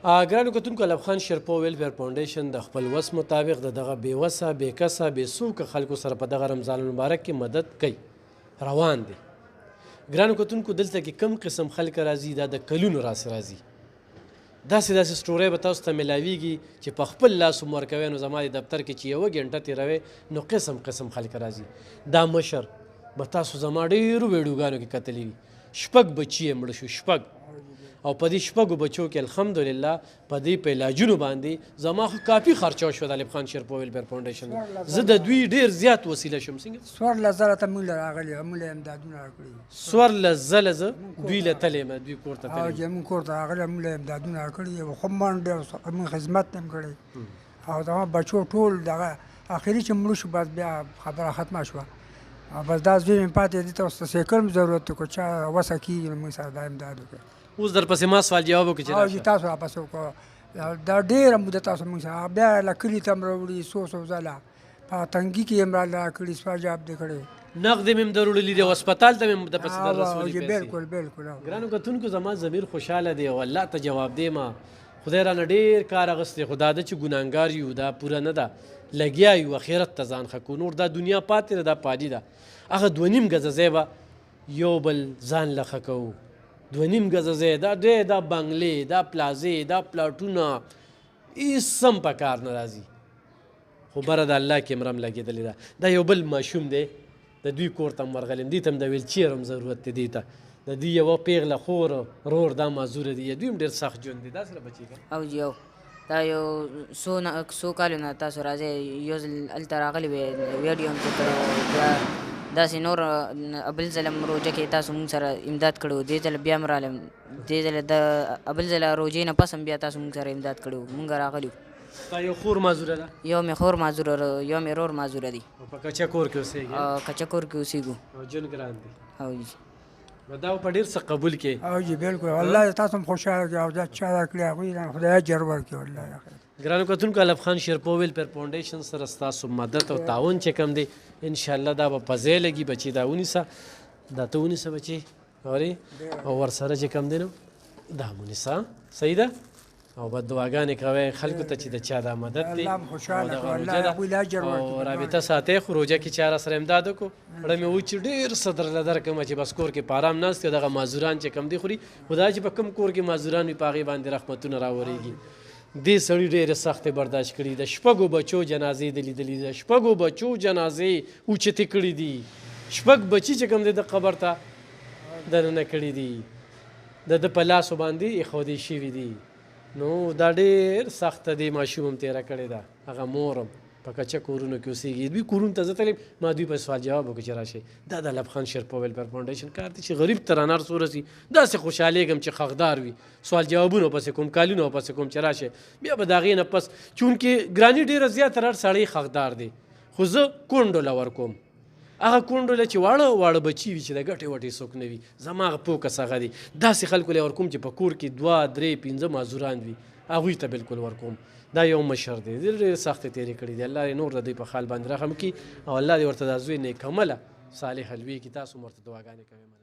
ګرانو کتونکو الف خان شرپو ویلفیر فاونډیشن د خپل وس مطابق د دغه بې وسه بې کسه بې څوکه خلکو سره په دغه رمضان المبارک کې مدد کوي روان دی. ګرانو کتونکو دلته کې کم قسم خلک راځي دا د کلونو راځي داسې سټورۍ به تاسو ته میلاویږي چې په خپل لاس هم ورکوئ نو زما د دفتر کې چې یوه ګنټه تېروئ نو قسم خلک راځي. دا مشر به تاسو زما ډېرو ویډیوګانو کې کتلي وي 6 بچي یې مړه شو 6 او په دې 6 بچو کې الحمدلله په دې په علاجونو باندې زما خو کافي خرچه وشوه د الف خان شرپو ویلفیر فاونډیشن زه د دوی ډېر زیات وسیله شم. څنګه 14,000 ته موږ راغلي موږ امدادونه راکړي 14,000 زه دوی له تلې ما دوی کور ته تلې او موږ کور ته راغلي موږ امدادونه راکړي خو موږ ډېر موږ خدمت هم کړی او دا بچو ټول دغه اخري چې مړ شو بس بیا خبره ختمه شوه بس دا زوی مې پاتې دي ته اوس سیکل ضرورت کو چا وسه کېږي نو موږ سره دا امداد وکړي. اوس در پسې ما سوال جواب وکړي چې راشه تاسو راپسې وکړو دا ډېره موده تاسو موږ سره بیا له کلي ته م راوړي څو ځله په تنګي کې یې م راکړي سوال جواب دې کړی نقد مې هم دروړلي دي او هسپتال ته مې د پسې در رسولي پیسې. بالکل ګرانو کتونکو زما ضمیر خوشحاله دی او الله ته جواب دی ما خدای رانه ډېر کار اخیستی خو دا ده چې ګناهګار یو دا پوره نه ده لګیا یو اخرت ته ځان ښه کړو نور دا دنیا پاتې ده دا پادي ده هغه 2.5 ګزه ځای به یو بل ځان له ښه کوو 2.5 ګزه ځای دا بنګلې دا پلازې دا پلاټونه هېڅ هم په کار نه راځي خو بره د الله کې مرم لګېدلې ده. دا یو بل ماشوم دی د دوی کور ته م ورغلم دې ته م د ویلچیر هم ضرورت دی دې ته د دوی یوه پیغله خور رور دا معذوره دي دوی هم ډېر سخت ژوند دی داسې بچي او جی او دا یو څو کالو نه تاسو راځئ یو ځل هلته راغلي وې ویډیو هم کړی بیا داسې نور بل ځله م روژه کې تاسو مونږ سره امداد کړی و دې ځله بیا م رالم دې ځله د بل ځله روژې نه پس هم بیا تاسو مونږ سره امداد کړی و مونږ راغلي وو. تا یو خور معذوره ده یو مې خور معذوره یو مې رور معذوره دي په کچه کور کې اوسېږي کچه کور کې اوسېږو او ژوند ګران دی او جی دا په ډېر څه قبول کې او جی بالکل الله تاسو هم خوشحاله کړي او دا چا راکړي هغوی خدای اجر ورکړي والله. ګرانو کتونکو الف خان شرپو ویلفیر فاونډیشن سره ستاسو مدد او تعاون چې کوم دی انشاءالله دا به په ځای لګي بچي دا ونیسه دا ته ونیسه بچي اورې او ورسره چې کوم دی نو دا م ونیسه صحیح ده او بد دعاګانې کوئ خلکو ته چې د چا دا مدد دی او رابطه ساتئ خو روژه کې چا راسره امداد وکړو زړه مې و چې ډېر څه درله درکړمه چې بس کور کې په ارام ناست دغه معذوران چې کم دی خوري خو دا چې په کوم کور کې معذوران وي په هغې باندې رحمتونه راورېږي. دې سړي ډېرې سختې برداشت کړي د 6 بچو جنازې دې لیدلي د 6 بچو جنازې اوچتې کړي دي 6 بچي چې کوم دی د قبر ته دننه کړي دي د په لاسو باندې ایښودې شوي دي نو دا ډېر سخته دی ماشوم هم تېره کړې ده هغه مور هم په کچه کورونو کې اوسېږي دوی کورونو ته زه تلم ما دوی په سوال جواب وکړو چې راشئ دا د الف خان شرپو ویلفیر فاونډیشن کار دی چې غریب ته رانه هر څو رسي داسې خوشحالېږم چې حقدار وي سوال جوابونه پسې کوم کالونه پسې کوم چې راشئ بیا به د هغې نه پس چونکې ګراني ډېره زیاته هر سړی حقدار دی خو زه کونډو له ورکوم هغه کونډو له چې واړه بچي وي چې د ګټې وټې څوک نه وي زما هغه فوکس هغه دی داسې خلکو له ورکوم چې په کور کې 2 3 5 معذوران وي هغوی ته بالکل ورکوم. دا یو مشر دی ډېرې سختې تېرې کړي دي الله دې نور د دوی په خال باندې رحم کړي او الله دې ورته دا زوی نیک عمله صالح لوی کړي تاسو هم ورته دعاګانې کوئ.